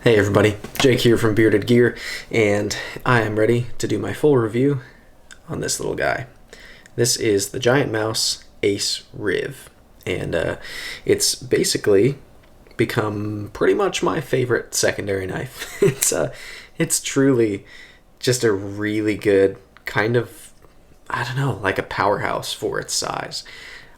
Hey everybody, Jake here from Bearded Gear, and I am ready to do my full review on this little guy. This is the GiantMouse Ace Riv, and it's basically become pretty much my favorite secondary knife. It's truly just a really good kind of, I don't know, like a powerhouse for its size.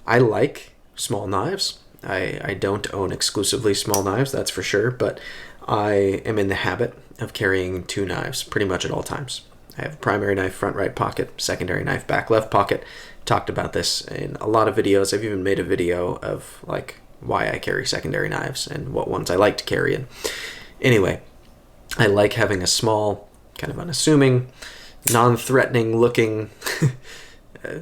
I like small knives. I don't own exclusively small knives, that's for sure, but I am in the habit of carrying two knives pretty much at all times. I have a primary knife front right pocket, secondary knife back left pocket. Talked about this in a lot of videos. I've even made a video of like why I carry secondary knives and what ones I like to carry. And anyway, I like having a small, kind of unassuming, non-threatening looking,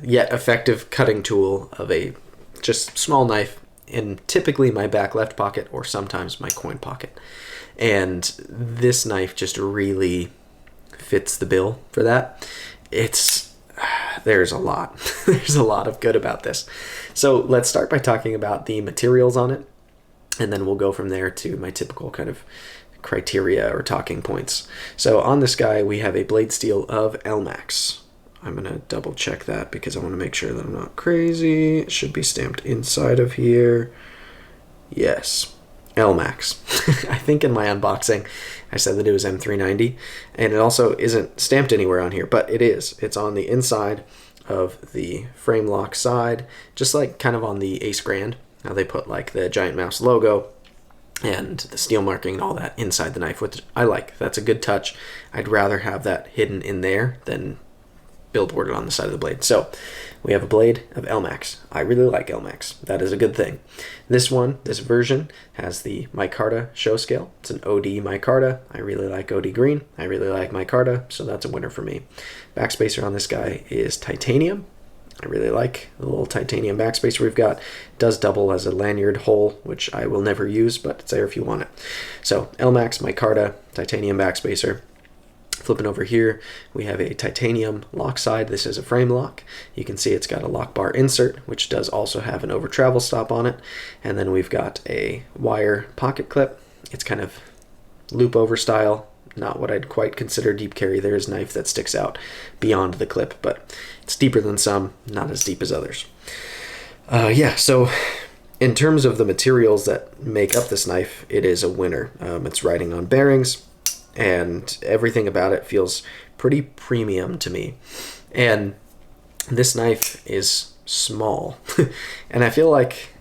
yet effective cutting tool of a just small knife in typically my back left pocket or sometimes my coin pocket. And this knife just really fits the bill for that. There's a lot. There's a lot of good about this. So let's start by talking about the materials on it, and then we'll go from there to my typical kind of criteria or talking points. So on this guy, we have a blade steel of Elmax. I'm going to double check that because I want to make sure that I'm not crazy. It should be stamped inside of here. Yes. Elmax. I think in my unboxing I said that it was M390, and it also isn't stamped anywhere on here, but it is. It's on the inside of the frame lock side, just like kind of on the Ace Grand. Now they put like the GiantMouse logo and the steel marking and all that inside the knife, which I like. That's a good touch. I'd rather have that hidden in there than billboarded on the side of the blade. So we have a blade of Elmax. I really like Elmax. That is a good thing. This version has the Micarta show scale. It's an OD Micarta. I really like OD Green. I really like Micarta, so that's a winner for me. Backspacer on this guy is titanium. I really like the little titanium backspacer we've got. It does double as a lanyard hole, which I will never use, but it's there if you want it. So Elmax, Micarta, titanium backspacer. Flipping over here, we have a titanium lock side. This is a frame lock. You can see it's got a lock bar insert, which does also have an over travel stop on it. And then we've got a wire pocket clip. It's kind of loop over style, not what I'd quite consider deep carry. There is a knife that sticks out beyond the clip, but it's deeper than some, not as deep as others. So in terms of the materials that make up this knife, it is a winner. It's riding on bearings, and everything about it feels pretty premium to me. And this knife is small. And I feel like,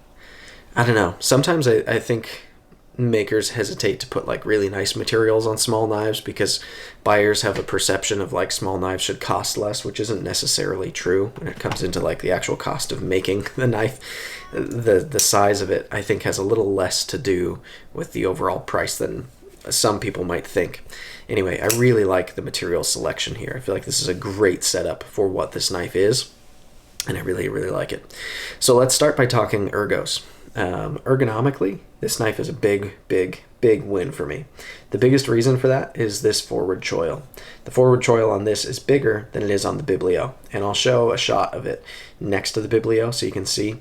I don't know, sometimes I think makers hesitate to put like really nice materials on small knives because buyers have a perception of like small knives should cost less, which isn't necessarily true when it comes into like the actual cost of making the knife. The size of it, I think, has a little less to do with the overall price than some people might think. Anyway, I really like the material selection here. I feel like this is a great setup for what this knife is, and I really, really like it. So let's start by talking ergos. Ergonomically, this knife is a big, big, big win for me. The biggest reason for that is this forward choil. The forward choil on this is bigger than it is on the Biblio, and I'll show a shot of it next to the Biblio so you can see.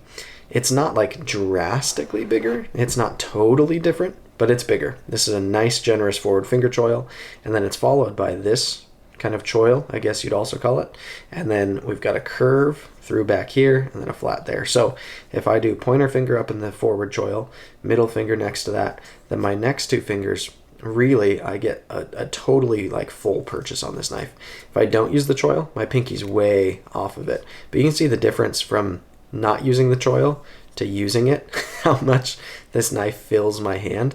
It's not like drastically bigger. It's not totally different, but it's bigger. This is a nice, generous forward finger choil, and then it's followed by this kind of choil, I guess you'd also call it. And then we've got a curve through back here, and then a flat there. So if I do pointer finger up in the forward choil, middle finger next to that, then my next two fingers, really, I get a totally like full purchase on this knife. If I don't use the choil, my pinky's way off of it. But you can see the difference from not using the choil to using it, how much this knife fills my hand.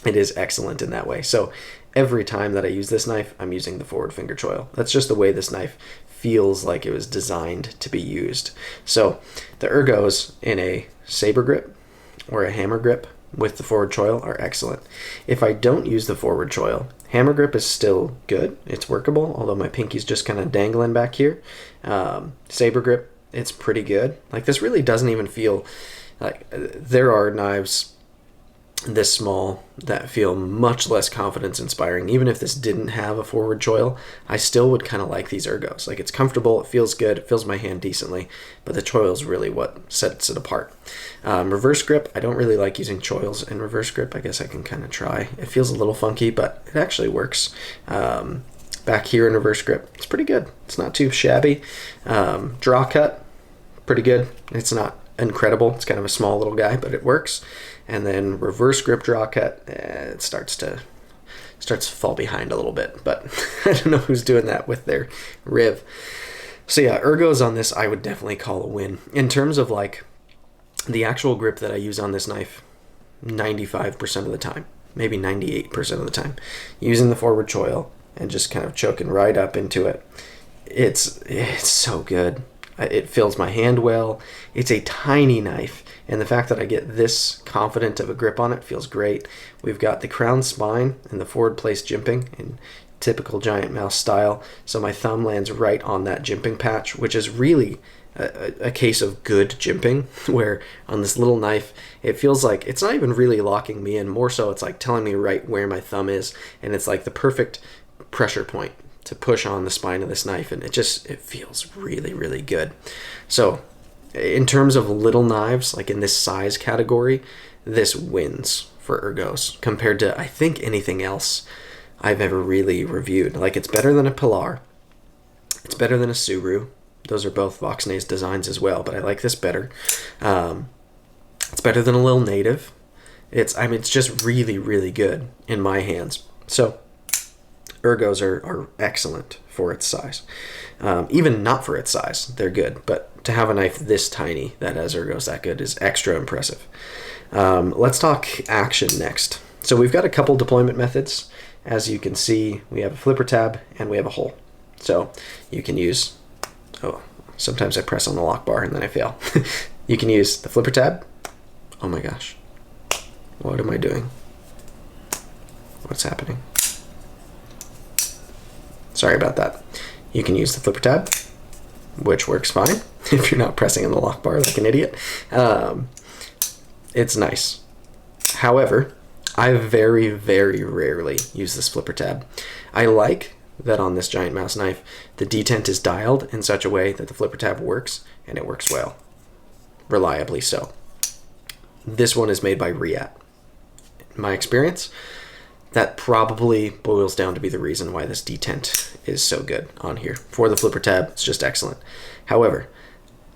It is excellent in that way. So every time that I use this knife, I'm using the forward finger choil. That's just the way this knife feels like it was designed to be used. So the ergos in a saber grip or a hammer grip with the forward choil are excellent. If I don't use the forward choil, hammer grip is still good. It's workable, although my pinky's just kind of dangling back here. Saber grip, it's pretty good. Like, this really doesn't even feel like, there are knives this small that feel much less confidence inspiring. Even if this didn't have a forward choil, I still would kind of like these Ergos. Like, it's comfortable, it feels good, it fills my hand decently, but the choil is really what sets it apart. Reverse grip, I don't really like using choils in reverse grip. I guess I can kind of try. It feels a little funky, but it actually works. Back here in reverse grip, it's pretty good. It's not too shabby. Draw cut, pretty good. It's not incredible. It's kind of a small little guy, but it works. And then reverse grip draw cut, it starts to fall behind a little bit, but I don't know who's doing that with their Riv. So yeah, Ergos on this I would definitely call a win. In terms of like the actual grip that I use on this knife, 95% of the time, maybe 98% of the time, using the forward choil and just kind of choking right up into it. It's so good. It fills my hand well. It's a tiny knife, and the fact that I get this confident of a grip on it feels great. We've got the crown spine and the forward place jimping in typical GiantMouse style, so my thumb lands right on that jimping patch, which is really a case of good jimping, where on this little knife, it feels like it's not even really locking me in, more so it's like telling me right where my thumb is, and it's like the perfect pressure point to push on the spine of this knife, and it feels really, really good. So in terms of little knives, like in this size category, this wins for Ergos compared to, I think, anything else I've ever really reviewed. Like, it's better than a Pilar. It's better than a Suru. Those are both Voxnay's designs as well, but I like this better. It's better than a Lil Native. It's just really, really good in my hands. So Ergos are excellent for its size. Even not for its size, they're good. But to have a knife this tiny that has Ergos that good is extra impressive. Let's talk action next. So we've got a couple deployment methods. As you can see, we have a flipper tab and we have a hole. So you can use, sometimes I press on the lock bar and then I fail. You can use the flipper tab. Oh my gosh. What am I doing? What's happening? Sorry about that. You can use the flipper tab, which works fine if you're not pressing on the lock bar like an idiot. It's nice. However, I very, very rarely use this flipper tab. I like that on this GiantMouse knife, the detent is dialed in such a way that the flipper tab works, and it works well. Reliably so. This one is made by Riat. In my experience, that probably boils down to be the reason why this detent is so good on here. For the flipper tab, it's just excellent. However,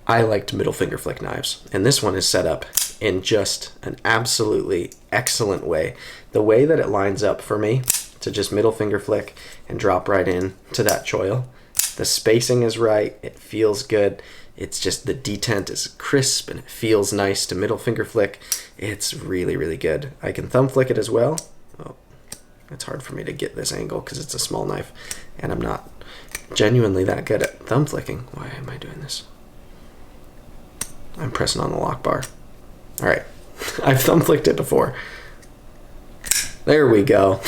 I liked middle finger flick knives, and this one is set up in just an absolutely excellent way. The way that it lines up for me to just middle finger flick and drop right in to that choil, the spacing is right, it feels good. It's just the detent is crisp and it feels nice to middle finger flick. It's really, really good. I can thumb flick it as well. Oh, it's hard for me to get this angle because it's a small knife and I'm not genuinely that good at thumb flicking. Why am I doing this? I'm pressing on the lock bar. All right, I've thumb flicked it before. There we go.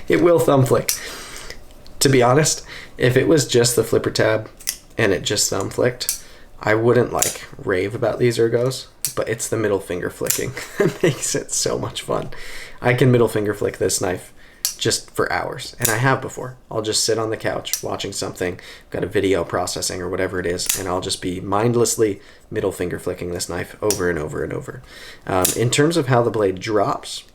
It will thumb flick. To be honest, if it was just the flipper tab and it just thumb flicked, I wouldn't like rave about these Ergos, but it's the middle finger flicking that makes it so much fun. I can middle finger flick this knife just for hours, and I have before. I'll just sit on the couch watching something, got a video processing or whatever it is, and I'll just be mindlessly middle finger flicking this knife over and over and over. In terms of how the blade drops,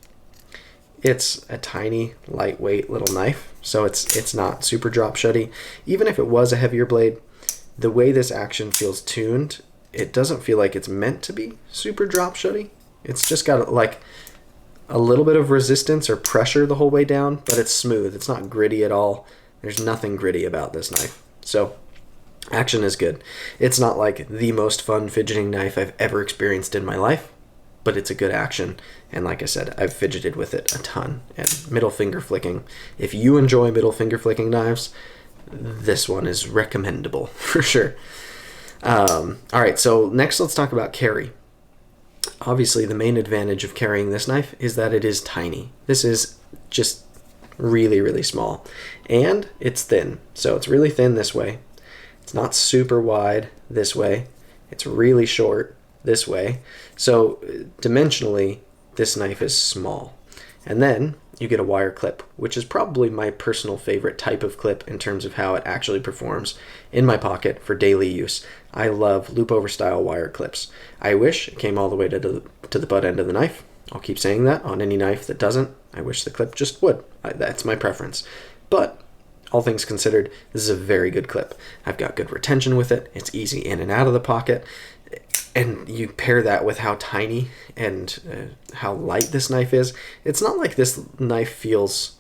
it's a tiny, lightweight little knife, so it's not super drop shutty. Even if it was a heavier blade, the way this action feels tuned, it doesn't feel like it's meant to be super drop shutty. It's just got like a little bit of resistance or pressure the whole way down, but it's smooth. It's not gritty at all. There's nothing gritty about this knife. So action is good. It's not like the most fun fidgeting knife I've ever experienced in my life, but it's a good action. And like I said, I've fidgeted with it a ton. And middle finger flicking, if you enjoy middle finger flicking knives, this one is recommendable for sure. All right, so next let's talk about carry. Obviously, the main advantage of carrying this knife is that it is tiny. This is just really, really small. And it's thin. So it's really thin this way. It's not super wide this way. It's really short this way. So dimensionally, this knife is small. And then you get a wire clip, which is probably my personal favorite type of clip in terms of how it actually performs in my pocket for daily use. I love loop over style wire clips. I wish it came all the way to the butt end of the knife. I'll keep saying that on any knife that doesn't. I wish the clip just would. That's my preference. But all things considered, this is a very good clip. I've got good retention with it. It's easy in and out of the pocket. And you pair that with how tiny and how light this knife is. It's not like this knife feels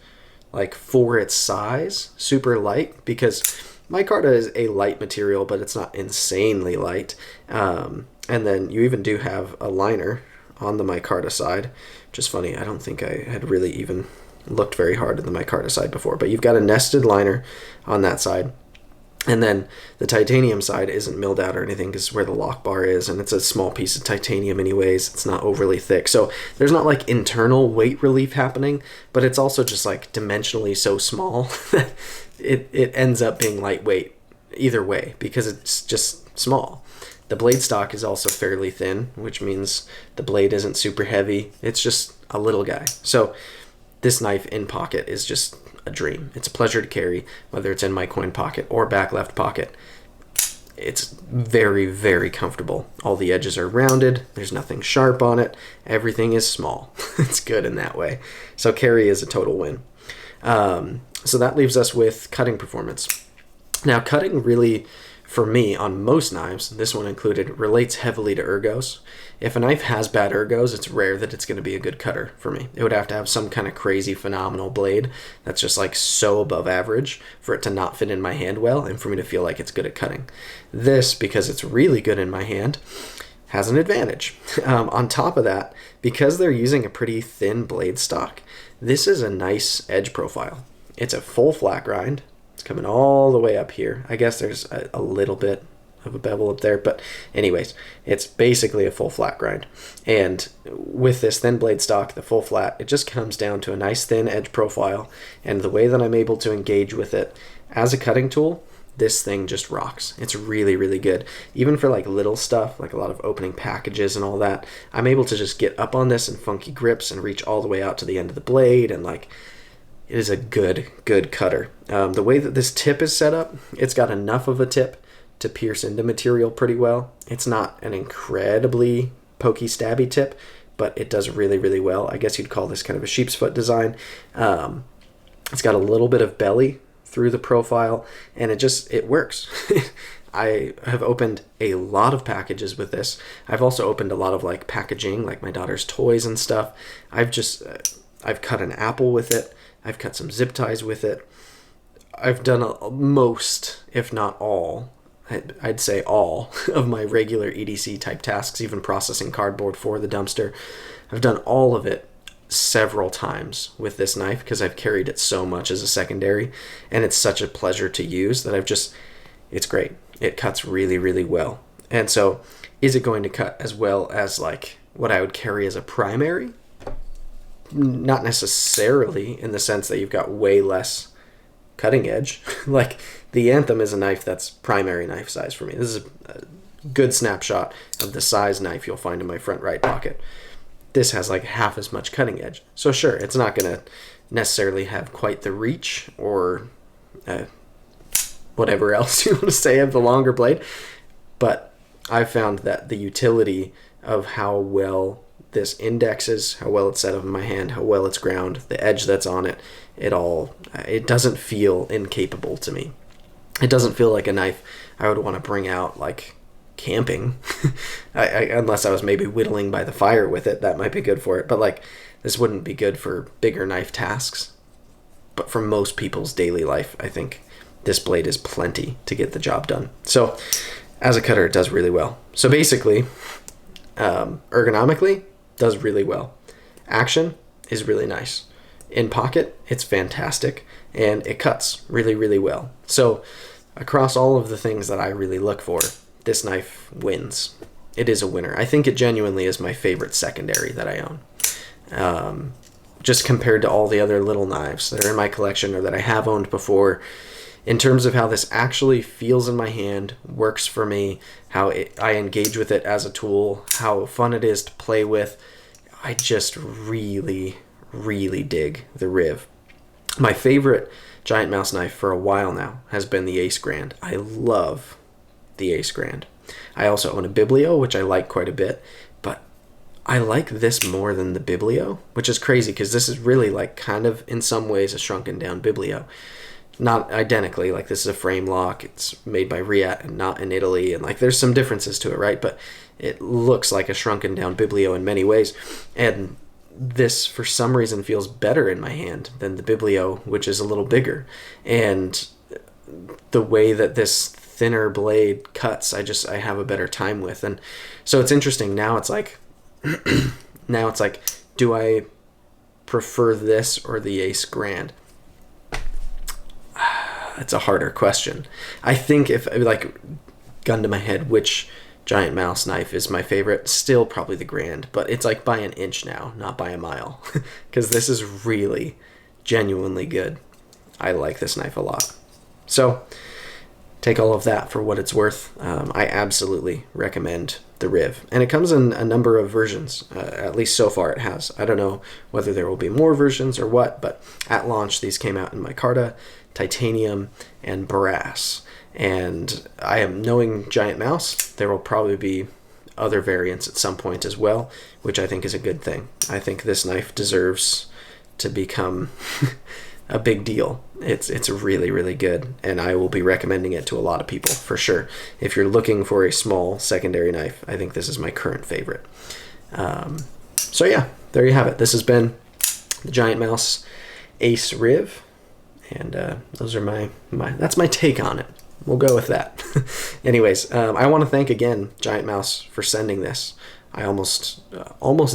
like, for its size, super light, because micarta is a light material, but it's not insanely light. And then you even do have a liner on the micarta side, which is funny. I don't think I had really even looked very hard at the micarta side before, but you've got a nested liner on that side. And then the titanium side isn't milled out or anything because it's where the lock bar is, and it's a small piece of titanium anyways. It's not overly thick. So there's not like internal weight relief happening, but it's also just like dimensionally so small that it ends up being lightweight either way because it's just small. The blade stock is also fairly thin, which means the blade isn't super heavy. It's just a little guy. So this knife in pocket is just a dream. It's a pleasure to carry, whether it's in my coin pocket or back left pocket. It's very, very comfortable. All the edges are rounded. There's nothing sharp on it. Everything is small. It's good in that way. So carry is a total win. So that leaves us with cutting performance. Now, cutting really, for me, on most knives, this one included, relates heavily to ergos. If a knife has bad ergos, it's rare that it's going to be a good cutter for me. It would have to have some kind of crazy, phenomenal blade that's just like so above average for it to not fit in my hand well and for me to feel like it's good at cutting. This, because it's really good in my hand, has an advantage. On top of that, because they're using a pretty thin blade stock, this is a nice edge profile. It's a full flat grind. It's coming all the way up here. I guess there's a little bit of a bevel up there, but anyways, it's basically a full flat grind. And with this thin blade stock, the full flat, it just comes down to a nice thin edge profile, and the way that I'm able to engage with it as a cutting tool, this thing just rocks. It's really, really good. Even for like little stuff, like a lot of opening packages and all that, I'm able to just get up on this in funky grips and reach all the way out to the end of the blade, and like, it is a good cutter. The way that this tip is set up, it's got enough of a tip to pierce into material pretty well. It's not an incredibly pokey, stabby tip, but it does really, really well. I guess you'd call this kind of a sheep's foot design. It's got a little bit of belly through the profile, and it works. I have opened a lot of packages with this. I've also opened a lot of like packaging, like my daughter's toys and stuff. I've cut an apple with it. I've cut some zip ties with it. I've done most, if not all, I'd say all of my regular EDC type tasks, even processing cardboard for the dumpster. I've done all of it several times with this knife because I've carried it so much as a secondary, and it's such a pleasure to use that it's great. It cuts really, really well. And so is it going to cut as well as like what I would carry as a primary? Not necessarily, in the sense that you've got way less cutting edge. Like the Anthem is a knife that's primary knife size for me. This is a good snapshot of the size knife you'll find in my front right pocket. This has like half as much cutting edge. So sure, it's not going to necessarily have quite the reach or whatever else you want to say of the longer blade, but I've found that the utility of how well this indexes, how well it's set up in my hand, how well it's ground, the edge that's on it, it doesn't feel incapable to me. It doesn't feel like a knife I would want to bring out like camping, unless I was maybe whittling by the fire with it. That might be good for it, but like this wouldn't be good for bigger knife tasks. But for most people's daily life, I think this blade is plenty to get the job done. So as a cutter, it does really well. So basically, ergonomically, does really well. Action is really nice. In pocket, it's fantastic, and it cuts really, really well. So across all of the things that I really look for, this knife wins. It is a winner. I think it genuinely is my favorite secondary that I own. Just compared to all the other little knives that are in my collection or that I have owned before, in terms of how this actually feels in my hand, works for me, how I engage with it as a tool, how fun it is to play with, I just really, really dig the Riv. My favorite GiantMouse knife for a while now has been the Ace Grand. I love the Ace Grand. I also own a Biblio, which I like quite a bit, but I like this more than the Biblio, which is crazy because this is really like kind of in some ways a shrunken down Biblio. Not identically, like this is a frame lock, it's made by Riat and not in Italy, and like there's some differences to it, right? But it looks like a shrunken down Biblio in many ways, and this for some reason feels better in my hand than the Biblio, which is a little bigger. And the way that this thinner blade cuts, I have a better time with. And so it's interesting. Now it's like do I prefer this or the Ace Grand? It's a harder question. I think if like gun to my head, which GiantMouse knife is my favorite, still probably the Grand, but it's like by an inch now, not by a mile, because this is really genuinely good. I like this knife a lot. So take all of that for what it's worth. I absolutely recommend the Riv, and it comes in a number of versions. At least so far it has. I don't know whether there will be more versions or what, but at launch these came out in micarta, titanium, and brass. And I am knowing GiantMouse, there will probably be other variants at some point as well, which I think is a good thing. I think this knife deserves to become a big deal. It's really, really good, and I will be recommending it to a lot of people for sure. If you're looking for a small secondary knife, I think this is my current favorite. So yeah, there you have it. This has been the GiantMouse Ace Riv, and those are that's my take on it. We'll go with that. Anyways, I want to thank again GiantMouse for sending this. I almost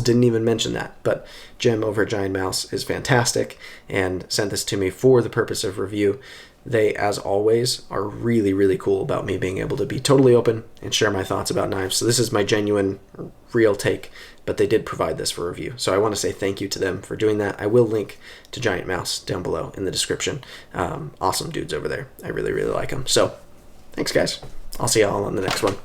didn't even mention that, but Jim over at GiantMouse is fantastic and sent this to me for the purpose of review. They, as always, are really, really cool about me being able to be totally open and share my thoughts about knives. So this is my genuine, real take, but they did provide this for review. So I want to say thank you to them for doing that. I will link to GiantMouse down below in the description. Awesome dudes over there. I really, really like them. So thanks, guys. I'll see y'all on the next one.